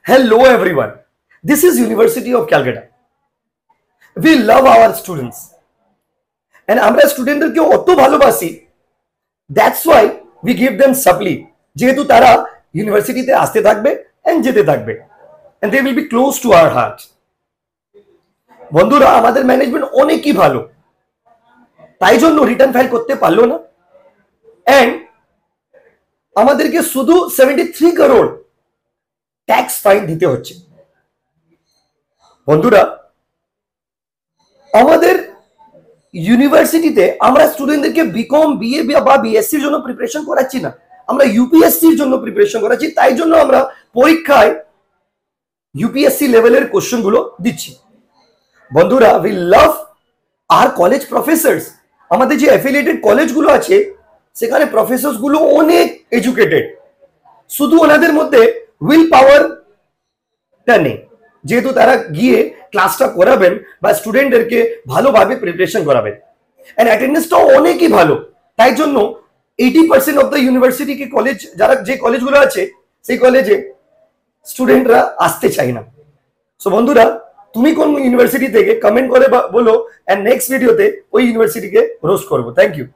Hello everyone. This is University of Calcutta. We love our students. And আমরা স্টুডেন্টদেরকে অত ভালোবাসি, that's why we give them supply, যেহেতু তারা ইউনিভার্সিটিতে আসতে থাকবে এন্ড যেতে থাকবে, and they will be close to our heart. বন্ধুরা, আমাদের ম্যানেজমেন্ট অনেকই ভালো, তাই জন্য রিটার্ন ফাইল করতে পারলো না, এন্ড আমাদেরকে শুধু 73 করোড় ট্যাক্স ফাইন দিতে হচ্ছে। বন্ধুরা, আমাদের ইউনিভার্সিটিতে আমরা স্টুডেন্টদেরকে বিকম, বিএ বা বিএসসির জন্য প্রিপারেশন করাচ্ছি না, আমরা ইউপিএসসির জন্য প্রিপারেশন করাচ্ছি। তাই জন্য আমরা পরীক্ষায় ইউপিএসসি লেভেলের কোশ্চেন গুলো দিচ্ছি। বন্ধুরা, we love our college professors. আমাদের যে অ্যাফিলিয়েটেড কলেজগুলো আছে সেখানে প্রফেসরস গুলো অনেক এডুকেটেড, শুধু ওনাদের মধ্যে উইল পাওয়ারটা নেই, যেহেতু তারা গিয়ে ক্লাসটা করাবেন বা স্টুডেন্টদেরকে ভালোভাবে প্রিপারেশন করাবেন, এন্ড অ্যাটেন্ডেন্সটাও অনেকই ভালো। তাই জন্য 80% অফ দ্য ইউনিভার্সিটি কি কলেজ, যারা যে কলেজগুলো আছে সেই কলেজে স্টুডেন্টরা আসতে চায় না। সো বন্ধুরা, তুমি কোন ইউনিভার্সিটি থেকে কমেন্ট করে বলো, এন্ড নেক্সট ভিডিওতে ওই ইউনিভার্সিটিকে রোস্ট করবো। Thank you.